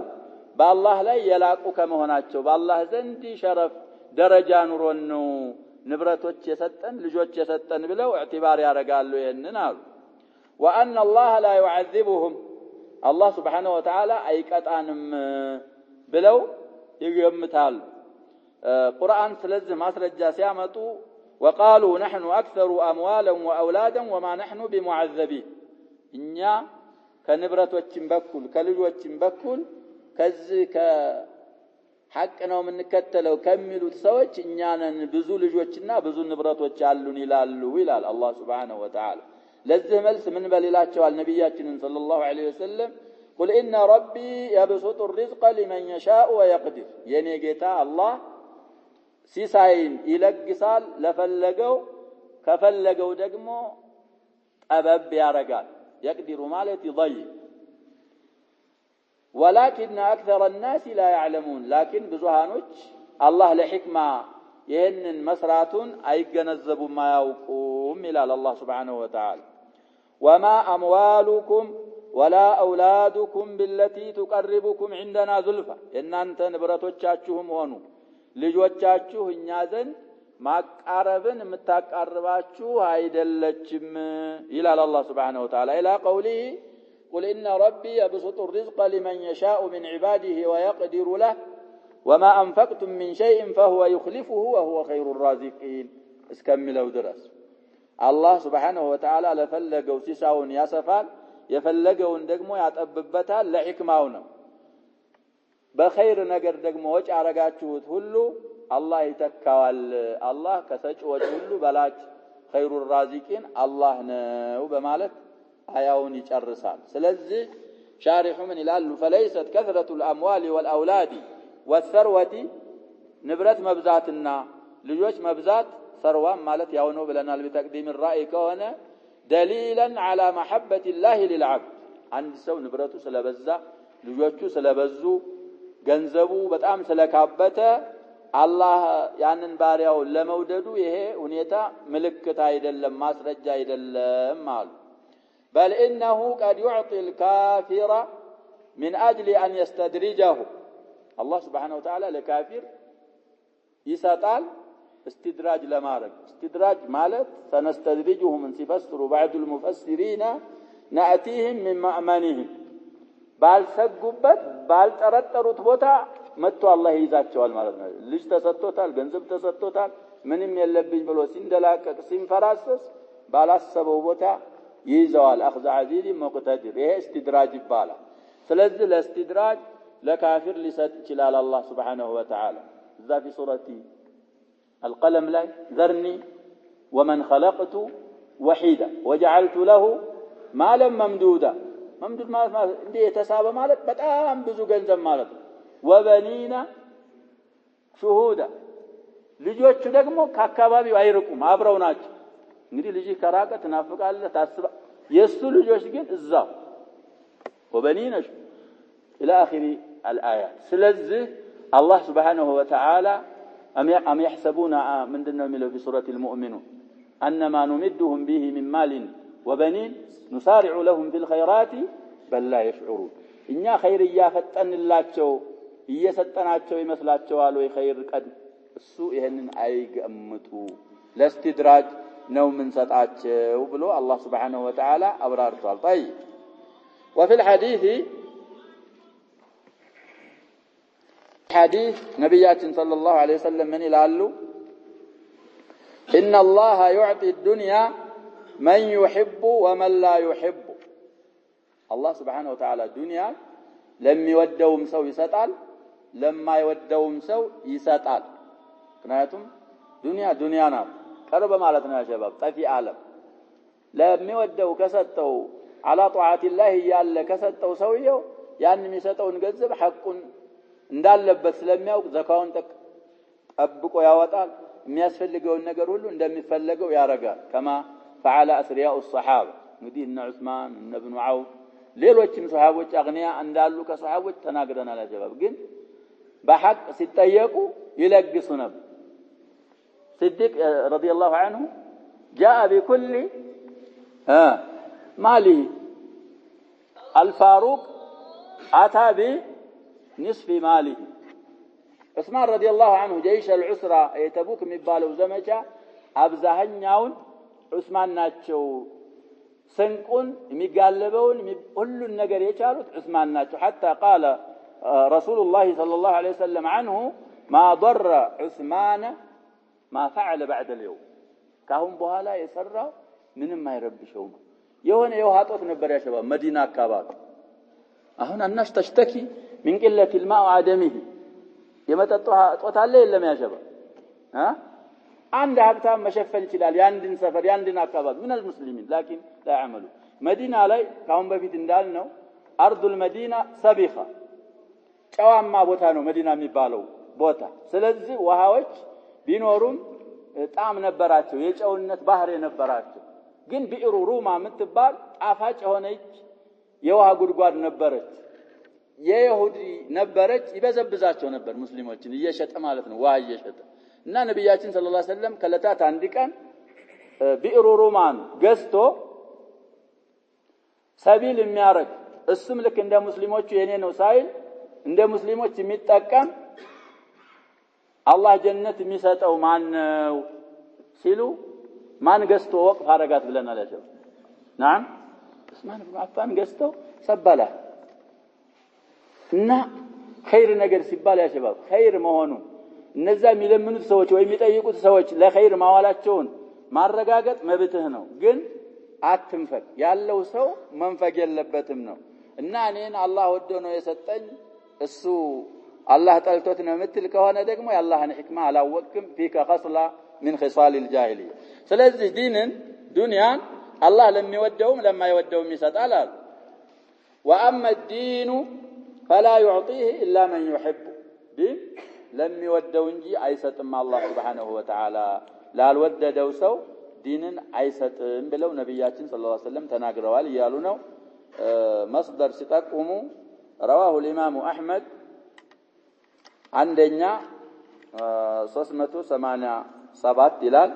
በአላህ ላይ የላቁ ከመሆናቸው በአላህ ዘንድ ሸረፍ ደረጃ ኑሮን ነው ንብረቶች የሰጠን ልጆች የሰጠን ብለው اعتبار ያረጋሉ ይሄንን አሉ وان الله لا يعذبهم الله سبحانه وتعالى አይቀጣንም ብለው ይገምታሉ قرآن ስለዚህ ማስረጃ ሲያመጡ وقالوا نحن اكثر اموالا واولادا وما نحن بمعذبين እኛ ከንብረቶችም በኩል ከልጆችም በኩል ከዚህ ከሐቅ ነው የምንከተለው ከሚሉት ሰዎች እኛ ነን ብዙ ልጆችና ብዙ ንብረቶች አሉን ይላሉ ይላል አላህ Subhanahu Wa Ta'ala ለዚህ መልስ ምን በሌላቸዋል ነብያችን ሰለላሁ ዐለይሂ ወሰለም قل ان ربي يبسط الرزق لمن يشاء ويقدر የኔ ጌታ አላህ ሲሳይን ይለግሳል ለፈለገው ከፈለገው ደግሞ ጠበብ ያረጋል يقدر ማለት يضيق ولكن اكثر الناس لا يعلمون لكن ብዙሃኖች አላህ ለሕክማ ይሄንን መስራቱን አይገነዘቡም ማያውቁም ይላል አላህ Subhanahu Wa Ta'ala وما اموالكم ولا اولادكم بالتي تقربكم عندنا زلفى እናንተ ንብረቶቻችሁም ሆኑ ልጆቻችሁ እኛ ዘንድ ማቃረብን የምታቃርባችሁ አይደለችም ይላል አላህ Subhanahu Wa Ta'ala ኢላ قوله قل ان ربي يبسط الرزق لمن يشاء من عباده ويقدر له وما انفقتم من شيء فهو يخلفه وهو خير الرازقين እስከሚለው ድረስ አላህ Subhanahu Wa Ta'ala ለፈለገው ሲሳውን ያሰፋል የፈለገውን ደግሞ ያጠብበታል ለሕክማው ነው በኸይር ነገር ደግሞ ወጭ አረጋችሁት ሁሉ አላህ ይተካዋል አላህ ከሰጪዎች ሁሉ በላጭ خير الرازقين አላህ ነው በማለት አያውን ይጨርሳል ስለዚህ ሻሪሑ ምን ይላሉ فليست كثرة الاموال والاولاد والثروة ንብረት መብዛትና ልጆች መብዛት ثروة ማለት ያው ነው ብለናል بتقديم الرأي ከሆነ دليلا على محبة الله للعبد አንድ ሰው ንብረቱ ስለበዛ ልጆቹ ስለበዙ ገንዘቡ በጣም ስለካበተ አላህ ያንን ባሪያው ለመውደዱ ይሄ ሁኔታ ምልክት አይደለም ማስረጃ አይደለም አሉ بل انه قد يعطي الكافر من اجل ان يستدرجه الله سبحانه وتعالى للكافر يسطال استدراج لمارك استدراج ማለት سنستدرجهم من ሲፈስሩ بعض المفسرين ناتيهم من مأمنهم ባልሰጉበት ባልጠረጠሩት ቦታ መጥቶ አላህ ይዛቸዋል ማለት ነው ልጅ ተሰጥቶታል ገንዘብ ተሰጥቶታል ምንም የለብኝ ብሎ ሲንደላቀቅ ሲንፈራሰስ ባላሰበው ቦታ ይዘዋል اخذ عزيز مقتدر ይሄ استدراج ይባላል ስለዚህ ለእስትድራጅ ለካፊር ሊሰጥ ይችላል አላህ Subhanahu Wa Ta'ala እዛ في سورة القلم ላይ ذرني ومن خلقت وحيدا وجعلت له مالا ممدودا ممدود ማለት እንዴ የተሳበ ማለት በጣም ብዙ ገንዘብ ማለት ነው وبنينا شهودا ልጆቹ ደግሞ ከአካባቢው አይርቁም አብረው ናቸው እንግዲህ ልጅ ከራቀ ተናፍቃለህ ታስባ የሱ ልጆች ግን እዛው وبنينا الى اخر الايات ስለዚህ الله سبحانه وتعالى ام يحسبون ምንድነው የሚለው في سورة المؤمنون انما نمدهم به من مال وبنين نسارع لهم في الخيرات بل لا يشعرون እኛ ኸይር ያፈጠንላቸው እየሰጠናቸው ይመስላቸዋል ወይ ኸይር ቀድ እሱ ይሄንን አይገምቱ ለስትድራጅ ነው ምን ሰጣቸው ብሎ አላህ Subhanahu Wa Ta'ala አብራርቷል طيب وفي الحديث حديث نبياتنا صلى الله عليه وسلم من يلالو إن الله يعطي الدنيا من يحب ومن لا يحب الله سبحانه وتعالى الدنيا لم يودوم سو يسطال لما يودوم سو يسطال ምክንያቱም ዱንያ ናት ቀርበ ማለት ነው ያ ሸባብ ጠፊ ዓለም ለሚወደው ከሰጠው على طاعه الله ያለ ከሰጠው ሰውየው ያን የሚሰጠውን ገንዘብ ሐቁን እንዳለበት ስለሚያውቅ ዘካውን ጠብቆ ያወጣል የሚያስፈልገውን ነገር ሁሉ እንደሚፈልገው ያረጋል كما فعل اثرياء الصحابه እንግዲህ እነ ዑስማን እነ ኢብኑ ዐውፍ ሌሎችም ሱሐቦች አግኒያ እንዳሉ ከሱሐቦች ተናግረናል ሸባብ ግን በሐቅ ሲጠየቁ ይለግሱ ነበር صديق رضي الله عنه جاء بكل ماله الفاروق أتى بنصف ماله عثمان رضي الله عنه جيش العسرة يتبوك مبالو زمجة أبزاهنياون عثمان ناتشو سنقون مقالبون كل النقر يشارت عثمان ناتشو حتى قال رسول الله صلى الله عليه وسلم عنه ما ضر عثمان ما فعل بعد اليوم كهم بهالا يسرى ምንም አይረብሽው የሆነ የውሃጦት ነበር ያ ሸባብ መዲና አካባቢ አሁን الناس تشتكي من قله الماء وعدمه የመጠጥ ውሃ ጦት አለ የለም ያ ሸባብ አንድ ሀብታም መሸፈን ይችላል ያንድን ሰፈር ያንድን አካባቢ من المسلمين لكن لا يعملوا መዲና ላይ ካሁን በፊት እንዳልነው አርዱ المدينه سبخه ጨዋማ ቦታ ነው መዲና የሚባለው ቦታ ስለዚህ ውሃዎች ቢኖሩም ጣም ነበራቸው የጨውነት ባህር የነበራቸው ግን ቢዕሩ ሩማ የምትባል ጣፋጭ ሆነች የውሃ ጉድጓድ ነበረች የይሁዲ ነበረች ይበዘብዛቸው ነበር ሙስሊሞችን እየሸጠ ማለት ነው ውሃ እየሸጠ እና ነብያችን ሰለላሁ ዐለይሂ ወሰለም ከለታት አንድ ቀን ቢዕሩ ሩማን ገዝቶ ሰቢል የሚያረግ እሱም ልክ እንደ ሙስሊሞቹ የኔ ነው ሳይል እንደ ሙስሊሞች የሚጠቀም አላህ ጀነት የሚሰጠው ማን ነው ሲሉ ማን ገዝቶ ወቅፍ አረጋት ብለናል ያለው نعم ዑስማን ኢብኑ አፋን ገዝቶ ሰበላ እና ኸይር ነገር ሲባል ያ ሸባብ ኸይር መሆኑ እነዛ የሚለምኑት ሰዎች ወይ የሚጠይቁት ሰዎች ለኸይር ማዋላቸውን ማረጋገጥ መብትህ ነው ግን አትንፈቅ ያለው ሰው መንፈቅ የለበትም ነው እና እኔን አላህ ወዶ ነው የሰጠኝ እሱ الله ጠልቶት ነው ምትል ከሆነ ደግሞ የአላህን ህክማ አላወቅም فيك خصله من خصال الجاهليه ስለዚህ ዲንን ዱንያን አላህ ለሚወደውም ለማይወደውም ይሰጣል واما الدين فلا يعطيه الا من يحب دين ለሚወደው እንጂ አይሰጥም አላህ Subhanahu Wa Ta'ala ላልወደደው ሰው ዲንን አይሰጥም ብለው ነብያችን ሰለላሁ ዐለይሂ ወሰለም ተናግረዋል ይያሉ ነው መስደር ሲጠቁሙ رواه الامام احمد عندنا 387 ይላል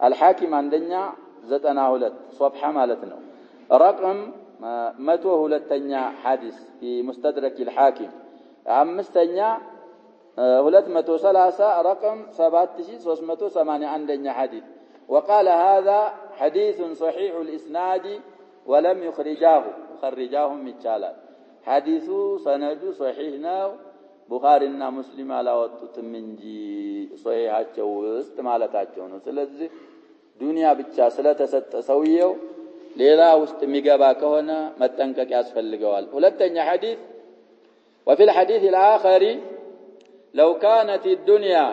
الحاكم عندنا 92 صفحه ማለት ነው رقم 102ኛ حديث في مستدرك الحاكم አምስተኛ 230 رقم 7381ኛ حديث وقال هذا حديث صحيح الاسناد ولم خرجاهم ይቻላል حديث سند صحيح ነው ቡኻሪና ሙስሊም አላወጡትም እንጂ ሶሂሃቸው ውስጥ ማለታቸው ነው ስለዚህ ዱንያ ብቻ ስለተሰጠ ሰውየው ሌላ ውስጥ የሚገባ ከሆነ መጠንቀቅ ያስፈልገዋል ሁለተኛ ሐዲስ وفي الحديث الآخر لو كانت الدنيا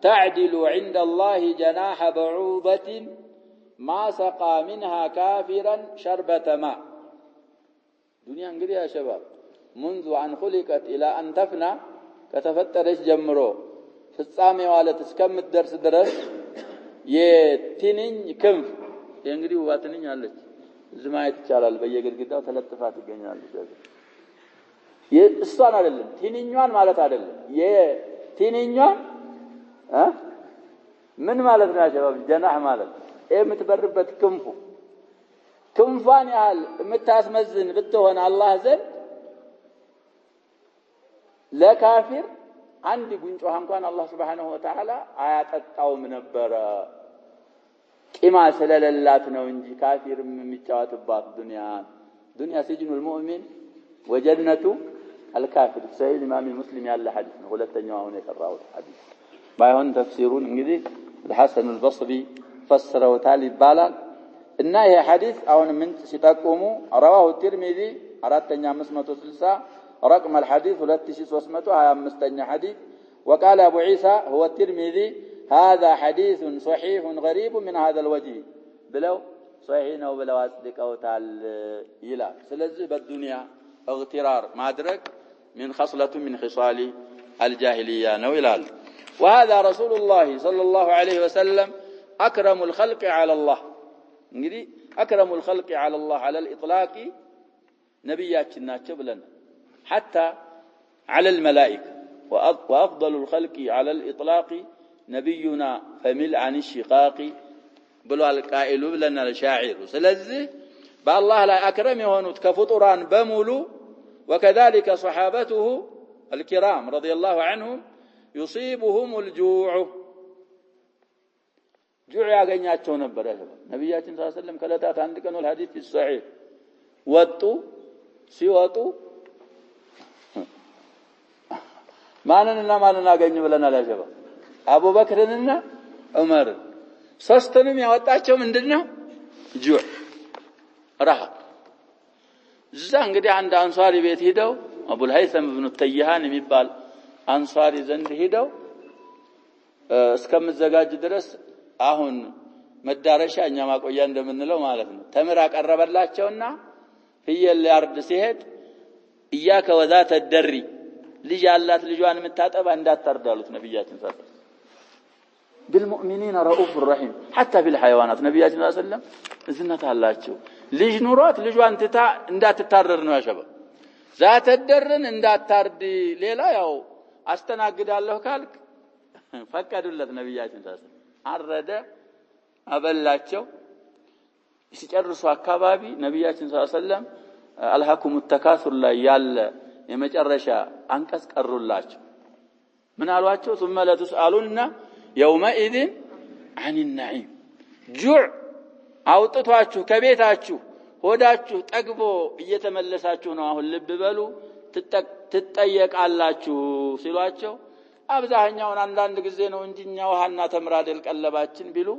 تعدل عند الله جناح بعوضة ما سقى منها كافرا شربة ماء دنيا እንግዲህ يا شباب منذ أن خلقت إلى أن تفنى ከተፈጠረች ጀምሮ ፍጻሜ ማለት እስከምትደርስ ድረስ የትንኝ ክንፍ እንግዲህ ዋትንኝ አለች ዝማይት ይቻላል በየግድግዳው ተለጥፋ ትገኛለች የእሷን አይደለም ትንኛን ማለት አይደለም የትንኛን ምን ማለት ነው ያጀባብ ጀናህ ማለት የምትበርበት ክንፏን ያህል የምታስመዝን ብትሆን አላህ ዘንድ ለካፊር አንድ ጉንጭ ውሃ እንኳን አላህ Subhanahu Wa Ta'ala አያጠጣውም ነበር ቂማ ስለሌላት ነው እንጂ ካፊርም የሚጫወትባት ዱንያ ሲጅኑል ሙእሚን ወጀነቱ الكافر ሰሂህ ኢማም ሙስሊም ያለ ሐዲስ ነው ሁለተኛው አሁን የቀራው ሐዲስ ባይሆን ተፍሲሩን እንግዲህ الحسن البصري فسروታል ይባላል እና ይሄ ሐዲስ አሁን ምን ሲጠቁሙ رواه الترمذي 4560 رقم الحديث 2325 حديث وقال ابو عيسى هو الترمذي هذا حديث صحيح غريب من هذا الوجه بلو صحيح ነው ብለው አጽድቀውታል ይላል ስለዚህ በዱንያ اغترار ማድረግ من خصلة من خصال الجاهلية ነው ይላል وهذا رسول الله صلى الله عليه وسلم اكرم الخلق على الله እንግዲህ اكرم الخلق على الله على الاطلاق ነብያችን ናቸው ብለን حتى على الملائكه وافضل الخلق على الاطلاق نبينا فمل عن الشقاق ብሎ القائل ብለና الشاعر ስለዚህ በአላህ ላይ አክረም የሆኑት ከፍጡራን በሙሉ وكذلك صحابته الكرام رضي الله عنهم يصيبهم الجوع ያገኛቸው ነበር ነብያችን ሰለላሁ ዐለይሂ ወሰለም ከለታት አንድ ቀን الحديث الصحيح ወጡ ሲወጡ ማንንን አገኙ ብለናል ያጀባ አቡበክርንና ዑመር ሶስቱንም ያወጣቸው ምንድነው ጁዕ ረሃብ እዛ እንግዲህ አንድ አንሷሪ ቤት ሄደው አቡል ሃይሰም ኢብኑ ተይሃን የሚባል አንሷሪ ዘንድ ሄደው እስከምዘጋጅ ድረስ አሁን መዳረሻኛ ማቆያ እንደምንለው ማለት ነው ተምራ ቀረበላቸውና ፍየል ያርድ ሲሄድ ኢያከ ወዛተ ደሪ ልጅ ያላት ልጇን የምታጠባ እንዳታርዳሉት ነብያችን ሰለላሁ ዐለይሂ ወሰለም بالمؤمنين رؤوف رحيم حتى في الحيوانات ነብያችን ሰለላሁ ዐለይሂ ወሰለም እዝነት አላቸው ልጅ ኑሯት ልጇን ትታ እንዳትታረር ነው ያሸበ ዛተ ደርን እንዳታርድ ሌላ ያው አስተናግዳለሁ ካልክ ፈቀዱለት ነብያችን ሰለላሁ ዐለይሂ ወሰለም አረደ አበላቸው ሲጨርሱ አካባቢ ነብያችን ሰለላሁ ዐለይሂ ወሰለም አልሃኩም ተካሱር ላይ ያለ የመጨረሻ አንቀጽ ቀሩላቸው ምን አሏቸው ثم لا تسالون يومئذ عن النعيم جوع አውጥቷችሁ ከቤታችሁ ሆዳችሁ ጠግቦ እየተመለሳችሁ ነው አሁን ልብ በሉ ትጠየቃላችሁ ሲሏቸው አብዛኛውን አንዳንድ ጊዜ ነው እንጂኛ ውሃና ተምር አይደል ቀለባችን ቢሉ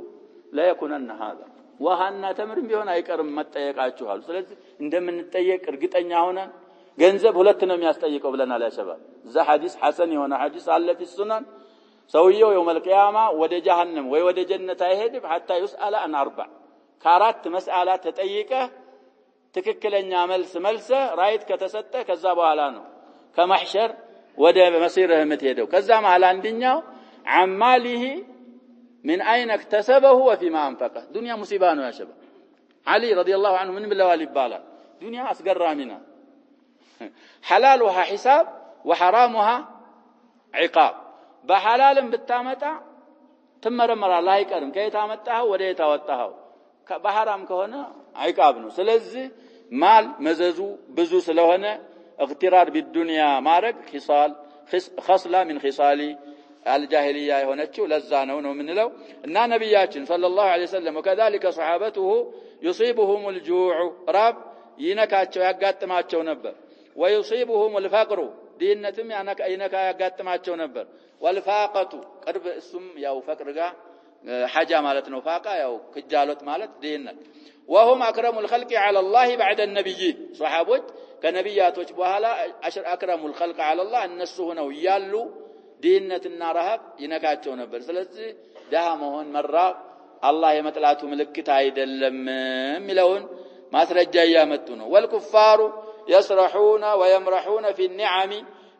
لا يكونن هذا ውሃና ተምርም ቢሆን አይቀርም መጠየቃችሁ አሉ ስለዚህ እንደምንጠየቅ እርግጠኛ ሆነን ገንዘብ ሁለት ነው የሚያስጠይቀው ብለናል ያሸባል እዛ ሐዲስ ሐሰን የሆነ ሐዲስ አለ في السنن ሰውየው يوم القيامه ወደ ጀሃነም ወይ ወደ ጀነት አይሄድም حتى يسأل عن اربع ከአራት መስአላት ተጠይቀ ትክክለኛ መልስ ራይት ከተሰጠ ከዛ በኋላ ነው ከማህሸር ወደ መሲረህ የምትሄደው ከዛ መሃል አንደኛው عماله من اين اكتسبه وفيما انفقه دنيا مصيبه ነው ያሸባ علي رضي الله عنه من ብለዋል ይባላል ዱንያ አስገራሚና حلالها حساب وحرامها عقاب በሐላልም ብታመጣ ትመረመራለህ አይቀርም ከየታመጣው ወደ የታወጣው በሐራም ከሆነ አይቃብ ነው ስለዚህ ማል መዘዙ ብዙ ስለሆነ اغترار بالدنيا ማረግ خصلة من خصال الجاهلية የሆነችው ለዛ ነው ምንለው እና ነብያችን ሰለላሁ ዐለይሂ ወሰለም وكذلك صحابته يصيبهم الجوع راب ይነካቸው ያጋጥማቸው ነበር ويصيبهم الفقر ዲነትም ይነካ ያጋጥማቸው ነበር والفاقة ቅርብ እሱም ያው ፈቅር ጋር حاجه ማለት ነው ፋቃ ያው ክጃሎት ማለት ዲነት وهم اكرم الخلق على الله بعد النبيين صحابዎች ከነብያቶች በኋላ اكرم الخلق على الله እነሱ ሆነው ያሉ ዲነትና ረሃብ ይነካቸው ነበር ስለዚህ ደሃ መሆን መራብ አላህ የመጥላቱ ምልክት አይደለም የሚለውን ማስረጃ ያመጡ ነው والكفار يسرحون ويمرحون في النعم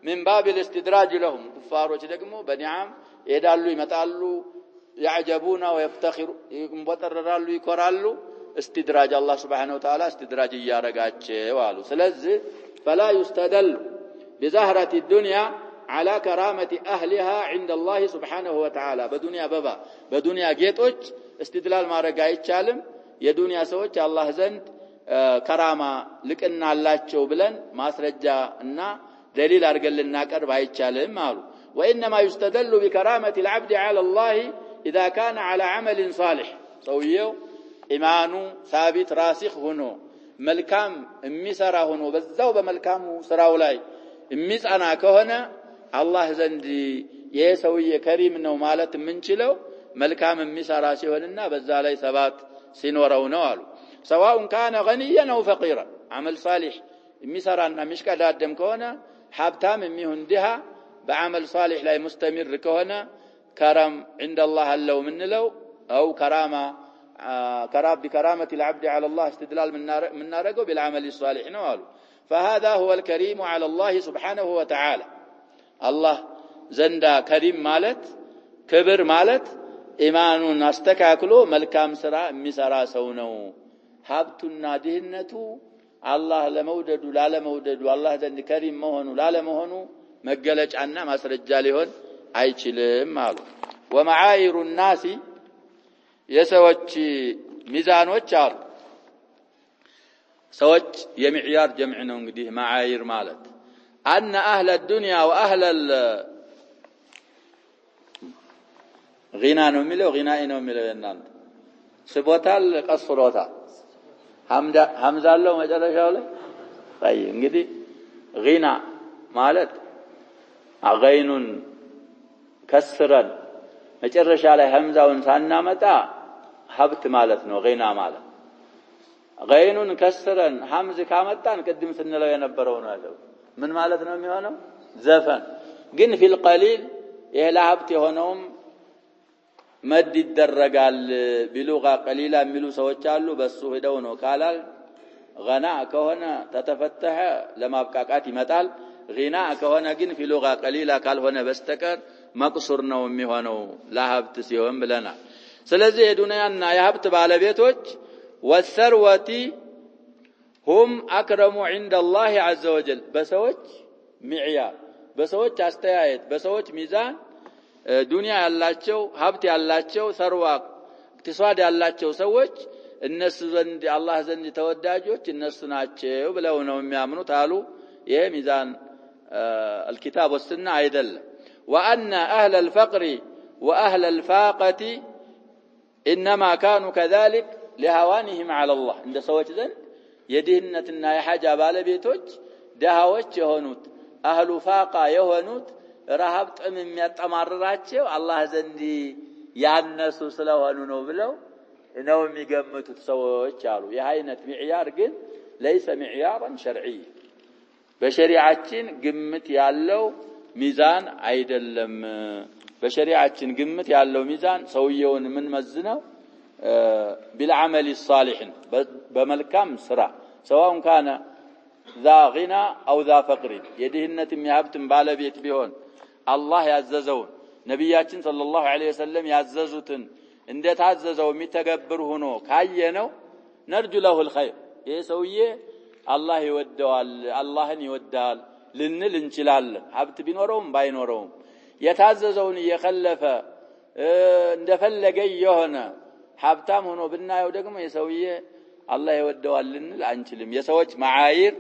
من باب الاستدراج لهم كفاروች ደግሞ በኒዓም ይሄዳሉ ይመጣሉ يعجبون ويفتخروا ينبطرራሉ ይኮራሉ استدراج الله سبحانه وتعالى استدراج ያረጋቸው አሉ ስለዚህ فلا يستدل بزهرة الدنيا على كرامة أهلها عند الله سبحانه وتعالى በዱንያ ጌጦች استدلال ማረግ አይቻልም የዱንያ ሰዎች አላህ ዘንድ ከራማ ልቅና አላቸው ብለን ማስረጃ እና دليل أرجلنا كرب هيتشالهم مالو وإنما يستدل بكرامة العبد على الله إذا كان على عمل صالح سويه إيمانه ثابت راسخ هنا ملكام مسرا هنا بزاو بملكام سراولاي مس أنا كهنا الله زندي يسوي كريم إنه مالت منشلو ملكام مسرا سيهنا بزالي ثبات سنورونه سواء كان غنيا أو فقيرا عمل صالح مسرا مش كدادم كهنا حبتام ميهن دها بعمل صالح لا مستمر كهنا كرم عند الله لو من لو أو كرامة بكرامة العبد على الله استدلال من نارجو بالعمل الصالح نوالو فهذا هو الكريم على الله سبحانه وتعالى الله زندا كريم مالت كبر مالت إيمان استكاكلو ملكام سرا مسرا سونو حبتنا دهنتو الله لمودد لا لمودد والله زند كريم مهونو لا لمهونو مجلج عنا مسرجا لهون አይችልም ማሉ ومعايير الناس የሰዎች ሚዛኖች አሉ ሰዎች የሚዕያር ጀምዕ ነው እንግዲህ معايير ማለት ان اهل الدنيا واهل الغنى ነው የሚለው غناء ነው የሚለው እናንተ ስቦታል ቀስሮታል ሐምዛ አለው መጨረሻው ላይ አይ እንግዲህ غنى ማለት غينun كسرن መጨረሻ ላይ ሐምዛውን ሳናመጣ ሀብት ማለት ነው غينا ማለት غينun كسرن ሐምዝ ካመጣን ቅድም ስንለው የነበረው ነው ያለው ምን ማለት ነው የሚሆነው ዘፈን ግን في القليل ይሄ ለሀብት የሆነውም መድ ይደረጋል ቢሉጋ ቀሊላ የሚሉ ሰዎች አሉ በሱ ሄደው ነው ካላል غنا ከሆነ ተተፈተሐ ለማብቃቃት ይመጣል غنا ከሆነ ግን في لغة قليلة ካልሆነ በስተቀር መቅሱር ነው የሚሆነው ለሀብት ሲሆን ብለናል ስለዚህ የዱንያና የሀብት ባለቤቶች والثروة هم أكرم عند الله عز وجل በሰዎች ሚዕያር በሰዎች አስተያየት በሰዎች ሚዛን ዱንያ ያላቸው ሀብት ያላቸው ሰርዋ እክትሳድ ያላቸው ሰዎች እነሱ ዘንድ አላህ ዘንድ ተወዳጆች እነሱ ናቸው ብለው ነው የሚያምኑት አሉ ይሄ ሚዛን الكتاب والسنة أيضا وأن أهل الفقر وأهل الفاقة إنما كانوا كذلك لهوانهم على الله عند سوات ذن يدهنتنا يحاجة بالبيتوج دهوش يهونوت أهل فاقة يهونوت رهبت من يتمرراتشو الله زندي يعنسو سلوهنو بلو إنهم يقمتوا تسووش قالوا يهينت معيار قل ليس معيارا شرعي በሸሪዓችን ግምት ያለው ሚዛን አይደለም በሸሪዓችን ግምት ያለው ሚዛን ሰውየውን ምን መዝነው بالعمل الصالح በመልካም ስራ سواء كان ذا غنى او ذا فقر የድህነት የሚያብትን ባለቤት ቢሆን አላህ ያዘዘውን ነብያችን ሰለላሁ ዐለይሂ ወሰለም ያዘዙትን እንደታዘዘው የሚተገብር ሆኖ ካየነው ነርጁ له الخير ይሄ ሰውዬ الله يودዋል አላህን ይወዳል ልንል እንችላለን ሀብት ቢኖረውም ባይኖረውም የታዘዘውን እየከለፈ እንደፈለገ የሆነ ሀብታም ሆኖ ብናየው ደግሞ የሰውዬ አላህ ይወደዋል ልንል አንችልም የሰዎች معايير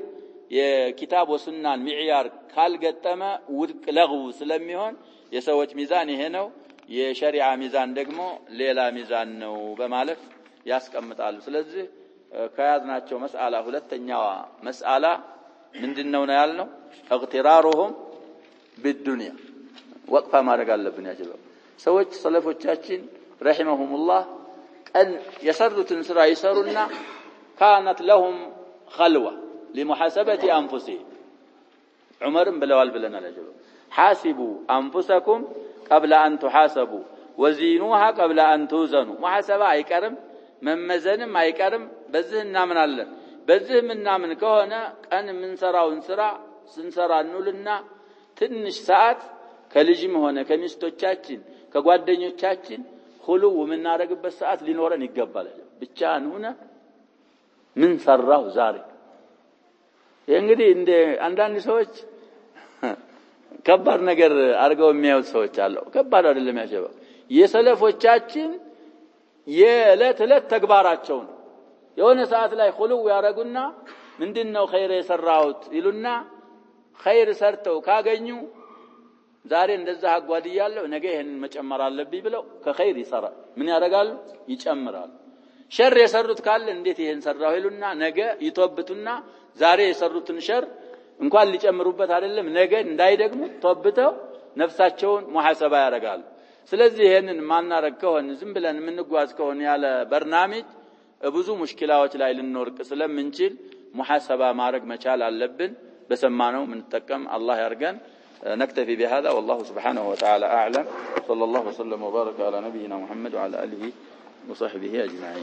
የኪታብ ወሱናን ሚዕያር ካልገጠመ ውድቅ ለغው ስለሚሆን የሰዎች ሚዛን ይሄ ነው የሸሪዓ ሚዛን ደግሞ ሌላ ሚዛን ነው በማለት ያስቀምጣሉ ስለዚህ ከያዝናቸው መስአላ ሁለተኛዋ መስአላ ምንድነው ነው ያልነው اغترارهم بالدنيا ወቅፋ ማድረግ አለብን ያጀበው ሰዎች ሰለፎቻችን ረሂመሁሙላህ ቀን የሰሩትን ስራ ይሰሩና كانت لهم خلوة لمحاسبة أنفسهم عمرም ብለዋል ብለናል ያጀበው حاسبوا أنفسكم قبل أن تحاسبوا وزينوها قبل أن توزنوا محاسبة አይቀርም መመዘንም አይቀርም በዚህ እናምናለን በዚህ ምናምን ከሆነ ቀን ምንሰራውን ስራ ስንሰራ እንውልና ትንሽ ሰዓት ከልጅም ሆነ ከሚስቶቻችን ከጓደኞቻችን ሁሉ ምናረግበት ሰዓት ሊኖረን ይገባል ብቻን ሆነ ምን ሰራው ዛሬ እንግዲህ እንደ አንዳንድ ሰዎች ከባድ ነገር አርገው የሚያዩት ሰዎች አሉ ከባድ አይደለም ያሸበው የሰለፎቻችን የዕለት ተግባራቸው ነው የሆነ ሰዓት ላይ ሁሉ ያረጉና ምንድነው ኸይር የሰራውት ይሉና ኸይር ሰርተው ካገኙ ዛሬ እንደዛ አጓድያለሁ ነገ ይሄን መጨመር አለብኝ ብለው ከኸይር ይሰራል ምን ያደርጋሉ ይጨምራሉ ሸር የሰሩት ካለ እንዴት ይሄን ሰራው ይሉና ነገ ይተብቱና ዛሬ የሰሩትን ሸር እንኳን ሊጨምሩበት አይደለም ነገ እንዳይደግሙ ተብተው ነፍሳቸውን ሙሐሰባ ያደርጋሉ ስለዚህ ይሄንን ማናረግ ከሆነ ዝም ብለን ምንጓዝ ከሆነ ያለ በርናሚጅ ብዙ ሙሽኪላዎች ላይ ልንወርቅ ስለምንችል ሙሐሰባ ማድረግ መቻል አለብን በሰማነው ምንጠቀም አላህ ያርገን نكتفي بهذا والله سبحانه وتعالى أعلم صلى الله وسلم وبارك على نبينا محمد وعلى آله وصحبه أجمعين